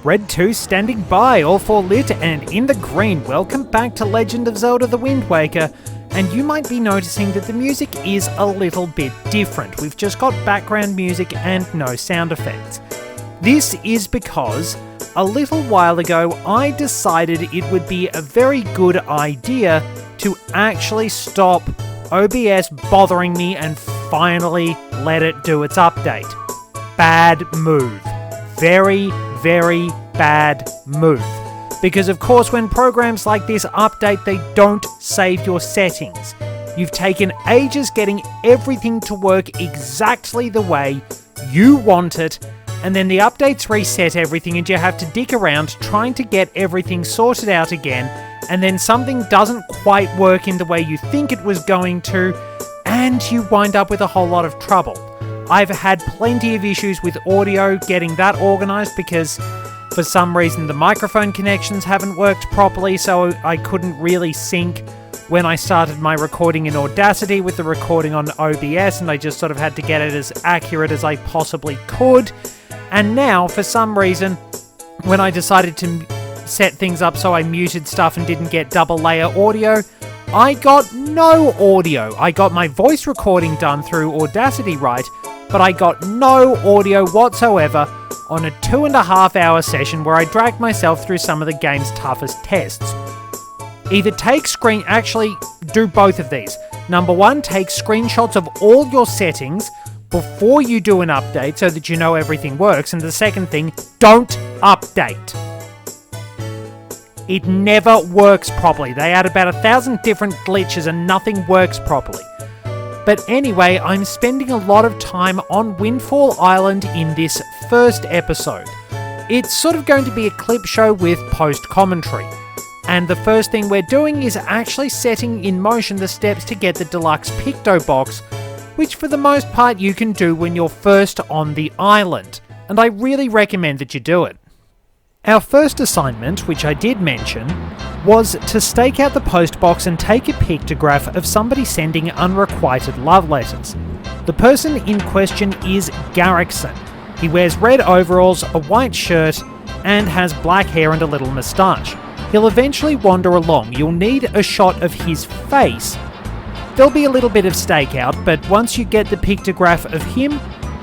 Red 2 standing by, all for lit and in the green. Welcome back to Legend of Zelda the Wind Waker. And you might be noticing that the music is a little bit different. We've just got background music and no sound effects. This is because a little while ago I decided it would be a very good idea to actually stop OBS bothering me and finally let it do its update. Bad move. Very, very bad move. Because of course when programs like this update, they don't save your settings. You've taken ages getting everything to work exactly the way you want it, and then the updates reset everything and you have to dig around trying to get everything sorted out again, and then something doesn't quite work in the way you think it was going to, and you wind up with a whole lot of trouble. I've had plenty of issues with audio getting that organised because for some reason the microphone connections haven't worked properly, so I couldn't really sync when I started my recording in Audacity with the recording on OBS, and I just sort of had to get it as accurate as I possibly could. And now, for some reason, when I decided to set things up so I muted stuff and didn't get double layer audio, I got no audio. I got my voice recording done through Audacity right, but I got no audio whatsoever on a 2.5 hour session where I dragged myself through some of the game's toughest tests. Either actually do both of these. Number one, take screenshots of all your settings before you do an update so that you know everything works. And the second thing, don't update. It never works properly. They add about 1,000 different glitches and nothing works properly. But anyway, I'm spending a lot of time on Windfall Island in this first episode. It's sort of going to be a clip show with post-commentary. And the first thing we're doing is actually setting in motion the steps to get the deluxe Picto box, which for the most part you can do when you're first on the island. And I really recommend that you do it. Our first assignment, which I did mention, was to stake out the post box and take a pictograph of somebody sending unrequited love letters. The person in question is Garrickson. He wears red overalls, a white shirt, and has black hair and a little moustache. He'll eventually wander along. You'll need a shot of his face. There'll be a little bit of stakeout, but once you get the pictograph of him,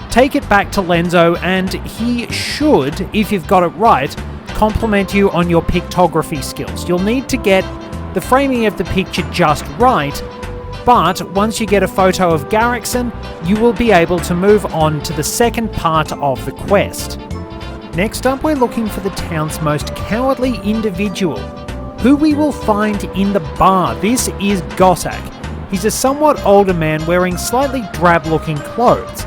take it back to Lenzo and he should, if you've got it right, compliment you on your pictography skills. You'll need to get the framing of the picture just right, but once you get a photo of Garrickson, you will be able to move on to the second part of the quest. Next up, we're looking for the town's most cowardly individual, who we will find in the bar. This is Gosak. He's a somewhat older man wearing slightly drab-looking clothes.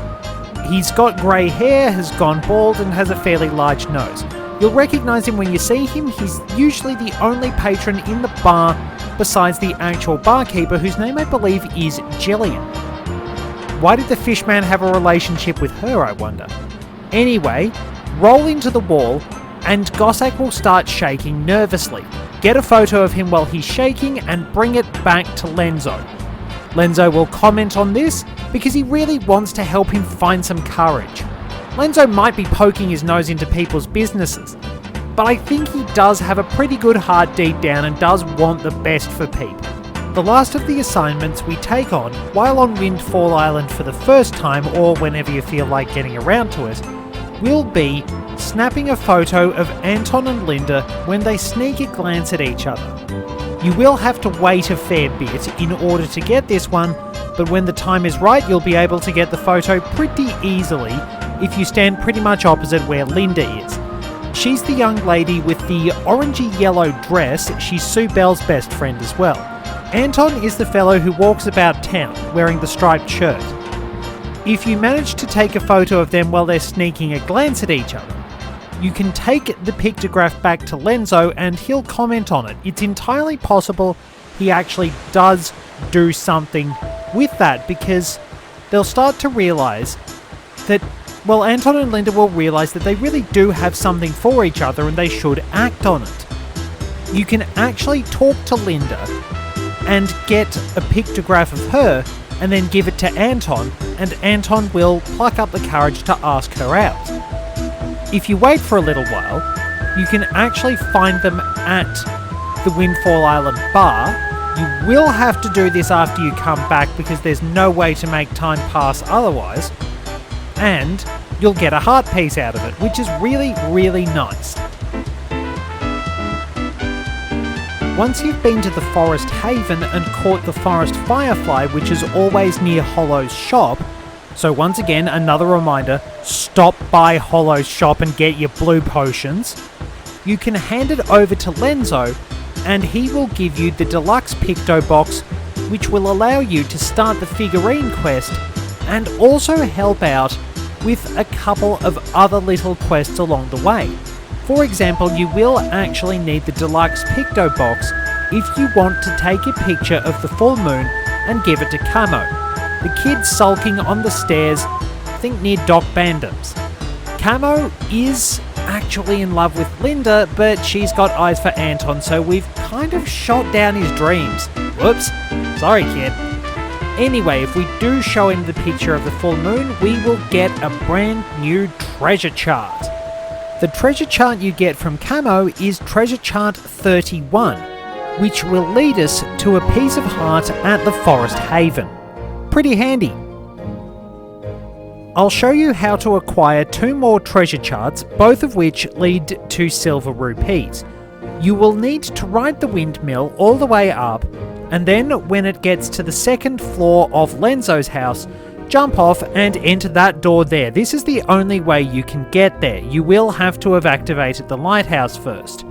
He's got grey hair, has gone bald, and has a fairly large nose. You'll recognise him when you see him. He's usually the only patron in the bar besides the actual barkeeper, whose name I believe is Jillian. Why did the fishman have a relationship with her, I wonder? Anyway, roll into the wall, and Gosak will start shaking nervously. Get a photo of him while he's shaking and bring it back to Lenzo. Lenzo will comment on this because he really wants to help him find some courage. Lenzo might be poking his nose into people's businesses, but I think he does have a pretty good heart deep down and does want the best for people. The last of the assignments we take on while on Windfall Island for the first time, or whenever you feel like getting around to it, will be snapping a photo of Anton and Linda when they sneak a glance at each other. You will have to wait a fair bit in order to get this one, but when the time is right you'll be able to get the photo pretty easily if you stand pretty much opposite where Linda is. She's the young lady with the orangey yellow dress. She's Sue Bell's best friend as well. Anton is the fellow who walks about town wearing the striped shirt. If you manage to take a photo of them while they're sneaking a glance at each other, you can take the pictograph back to Lenzo and he'll comment on it. It's entirely possible he actually does do something with that, because they'll start to realise that, well, Anton and Linda will realise that they really do have something for each other and they should act on it. You can actually talk to Linda and get a pictograph of her and then give it to Anton, and Anton will pluck up the courage to ask her out. If you wait for a little while, You can actually find them at the Windfall Island bar. You will have to do this after you come back because there's no way to make time pass otherwise. And you'll get a heart piece out of it, which is really, really nice. Once you've been to the Forest Haven and caught the Forest Firefly, which is always near Hollow's shop, so once again, another reminder, stop by Hollow's shop and get your blue potions, you can hand it over to Lenzo and he will give you the deluxe Picto box, which will allow you to start the figurine quest and also help out with a couple of other little quests along the way. For example, you will actually need the deluxe Picto box if you want to take a picture of the full moon and give it to Camo, the kid sulking on the stairs, think near Doc Bandham's. Camo is actually in love with Linda, but she's got eyes for Anton, so we've kind of shot down his dreams. Whoops, sorry kid. Anyway, if we do show him the picture of the full moon, we will get a brand new treasure chart. The treasure chart you get from Camo is treasure chart 31, which will lead us to a piece of heart at the Forest Haven. Pretty handy. I'll show you how to acquire 2 more treasure charts, both of which lead to silver rupees. You will need to ride the windmill all the way up, and then when it gets to the 2nd floor of Lenzo's house, jump off and enter that door there. This is the only way you can get there. You will have to have activated the lighthouse first.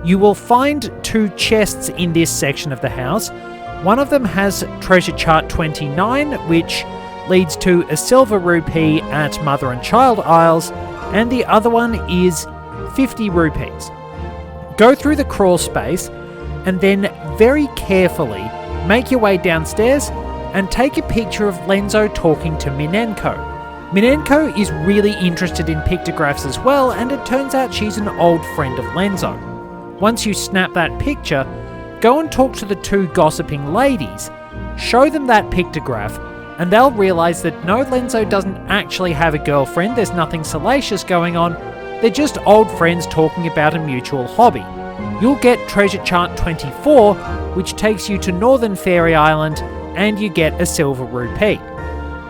You will find 2 chests in this section of the house. One of them has treasure chart 29, which leads to a silver rupee at Mother and Child Isles, and the other one is 50 rupees. Go through the crawl space and then very carefully make your way downstairs and take a picture of Lenzo talking to Minenko. Minenko is really interested in pictographs as well, and it turns out she's an old friend of Lenzo. Once you snap that picture, go and talk to the 2 gossiping ladies, show them that pictograph, and they'll realise that no, Lenzo doesn't actually have a girlfriend, there's nothing salacious going on, they're just old friends talking about a mutual hobby. You'll get treasure chart 24, which takes you to Northern Fairy Island, and you get a silver rupee.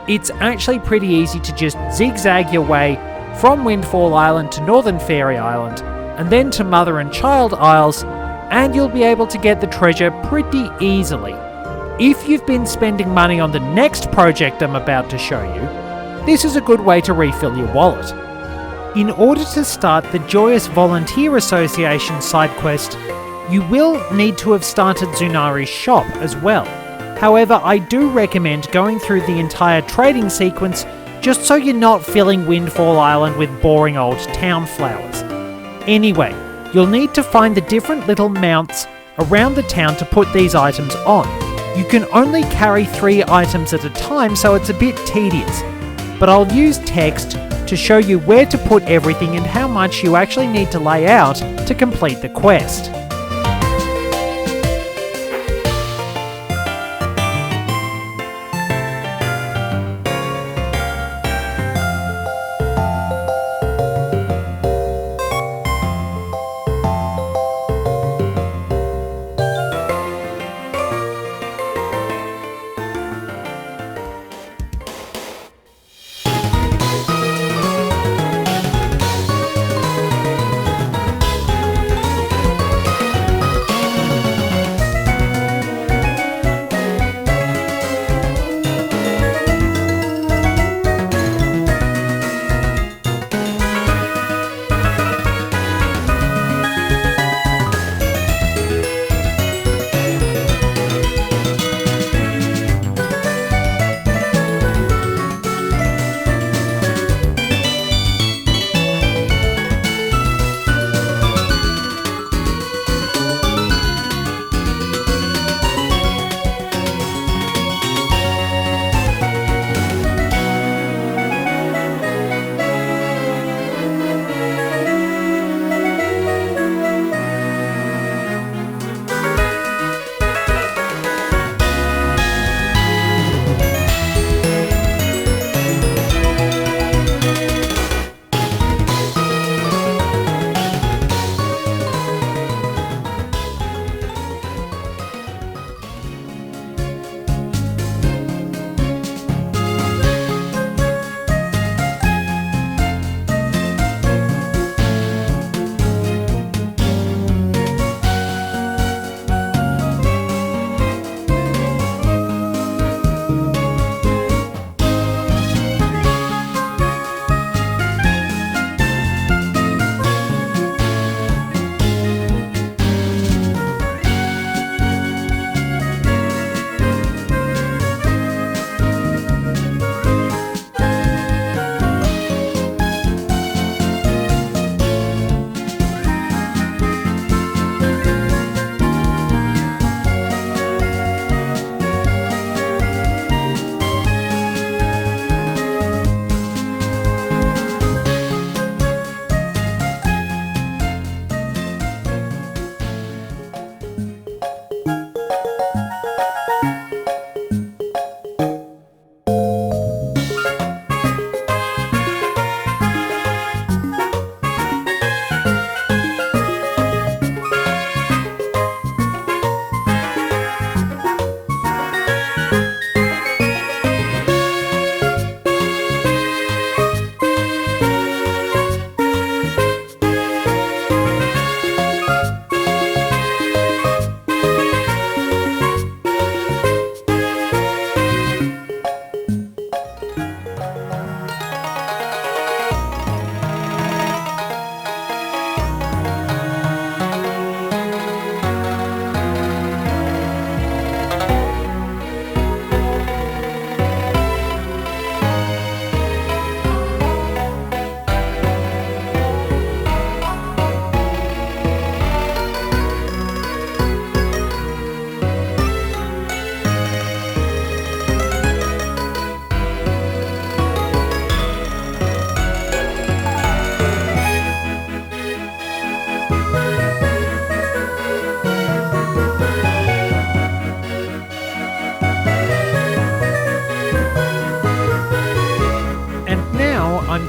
It's actually pretty easy to just zigzag your way from Windfall Island to Northern Fairy Island, and then to Mother and Child Isles, and you'll be able to get the treasure pretty easily. If you've been spending money on the next project I'm about to show you, this is a good way to refill your wallet. In order to start the Joyous Volunteer Association side quest, you will need to have started Zunari's shop as well. However, I do recommend going through the entire trading sequence just so you're not filling Windfall Island with boring old town flowers. Anyway, you'll need to find the different little mounts around the town to put these items on. You can only carry 3 items at a time, so it's a bit tedious, but I'll use text to show you where to put everything and how much you actually need to lay out to complete the quest.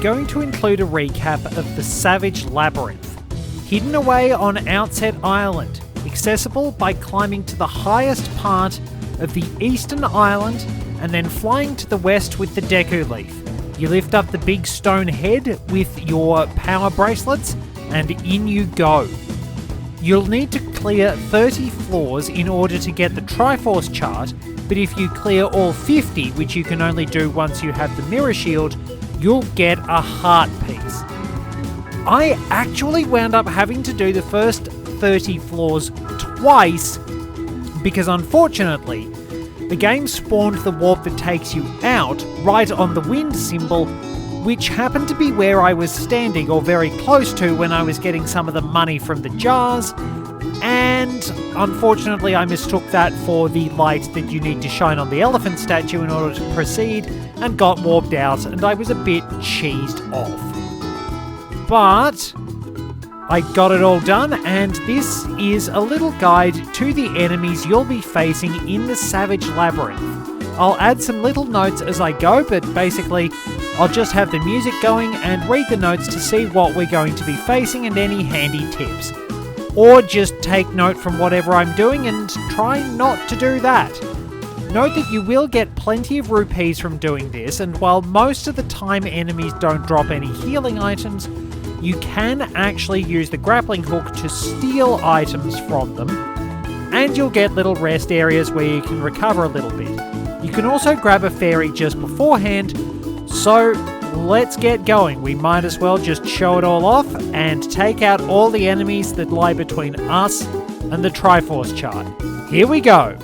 going to include a recap of the Savage Labyrinth. Hidden away on Outset Island, accessible by climbing to the highest part of the eastern island and then flying to the west with the Deku Leaf. You lift up the big stone head with your power bracelets and in you go. You'll need to clear 30 floors in order to get the Triforce chart, but if you clear all 50, which you can only do once you have the mirror shield, you'll get a heart piece. I actually wound up having to do the first 30 floors twice because unfortunately, the game spawned the warp that takes you out right on the wind symbol, which happened to be where I was standing or very close to when I was getting some of the money from the jars, and unfortunately I mistook that for the light that you need to shine on the elephant statue in order to proceed and got warped out, and I was a bit cheesed off. But I got it all done, and this is a little guide to the enemies you'll be facing in the Savage Labyrinth. I'll add some little notes as I go, but basically I'll just have the music going and read the notes to see what we're going to be facing and any handy tips. Or just take note from whatever I'm doing and try not to do that. Note that you will get plenty of rupees from doing this, and while most of the time enemies don't drop any healing items, you can actually use the grappling hook to steal items from them, and you'll get little rest areas where you can recover a little bit. You can also grab a fairy just beforehand, so let's get going. We might as well just show it all off and take out all the enemies that lie between us and the Triforce chart. Here we go!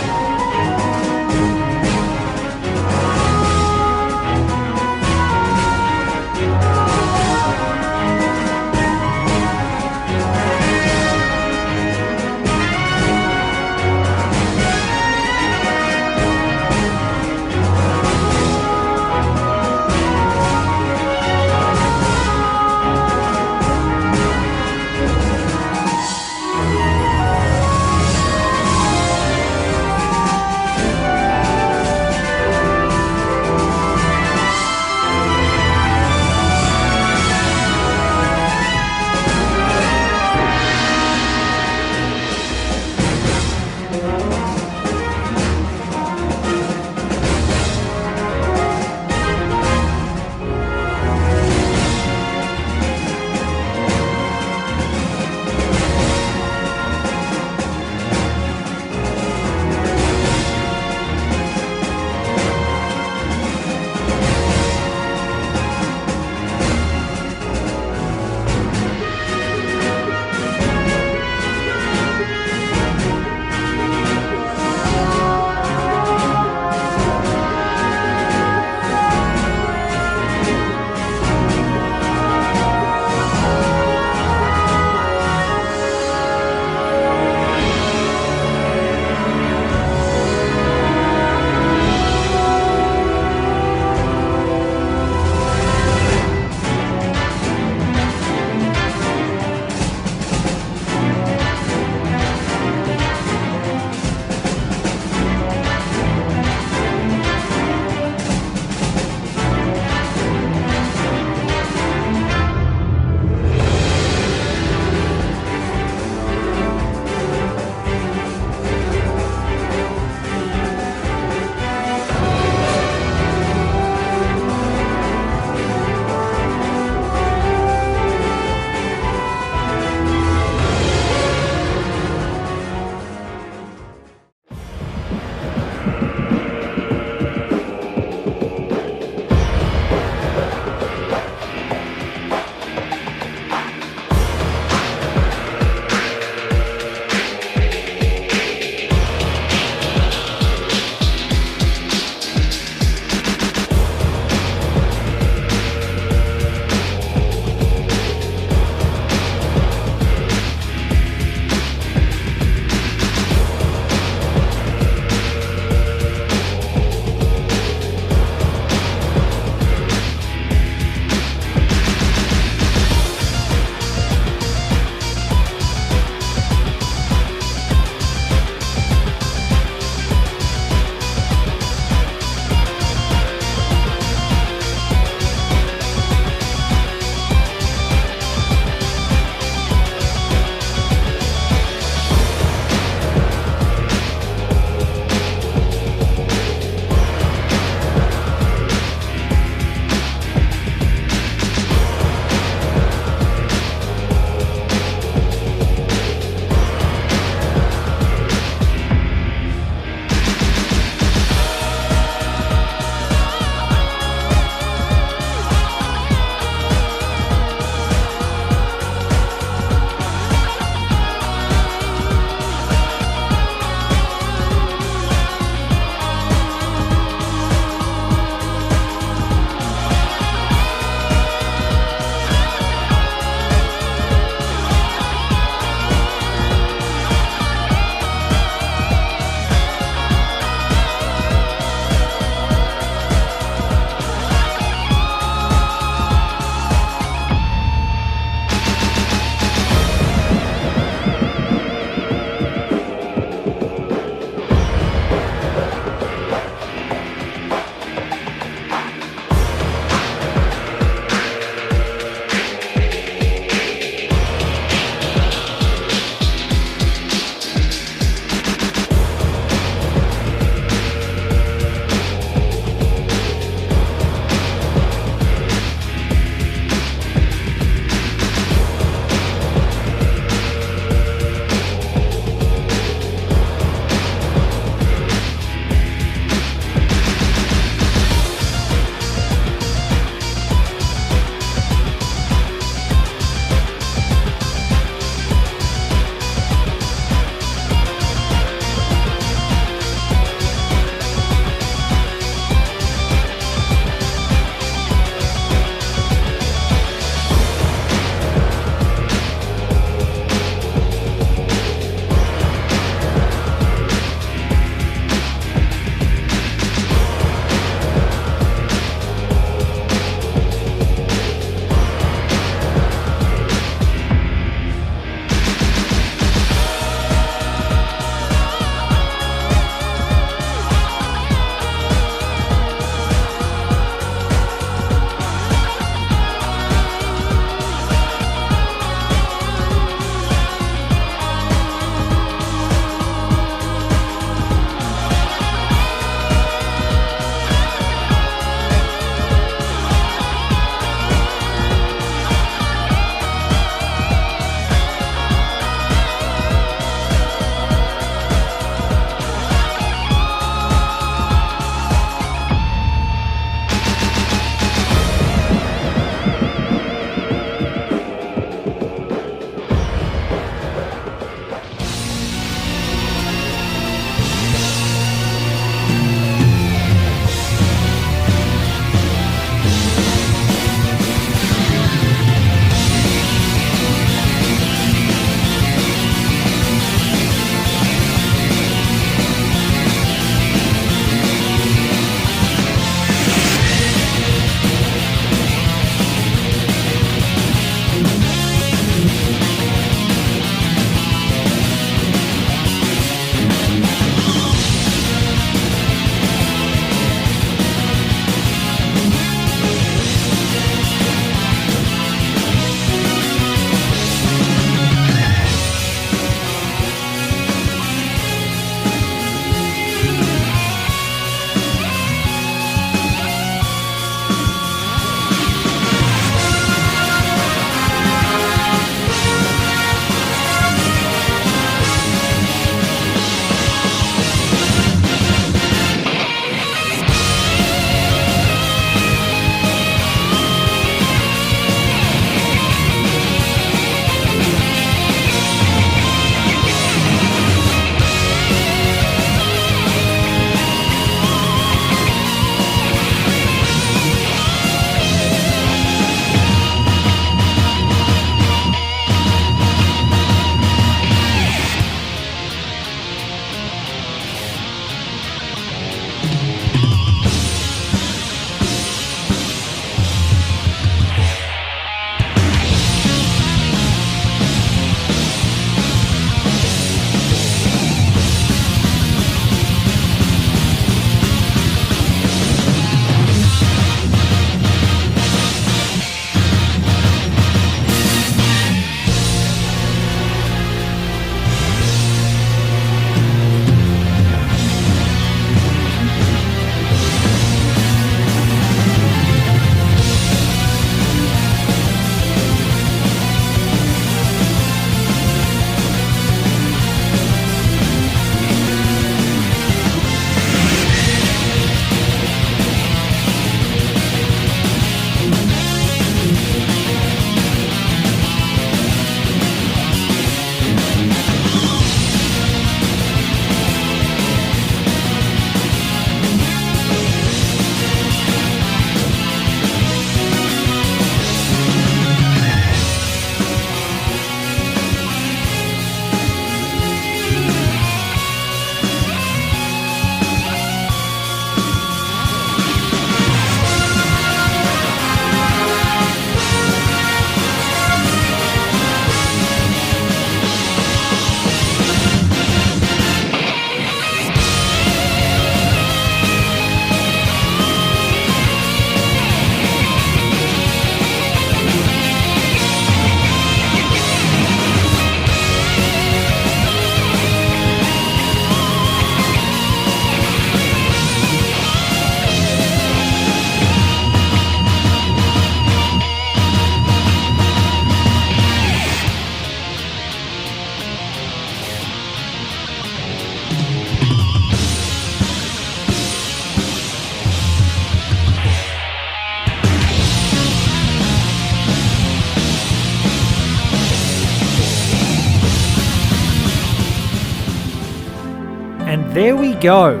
there we go.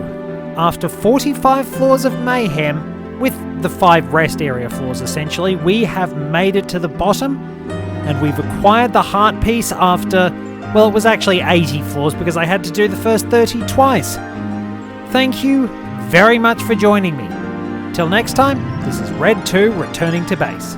After 45 floors of mayhem, with the 5 rest area floors essentially, we have made it to the bottom, and we've acquired the heart piece after, well, it was actually 80 floors because I had to do the first 30 twice. Thank you very much for joining me. Till next time, this is Red 2 returning to base.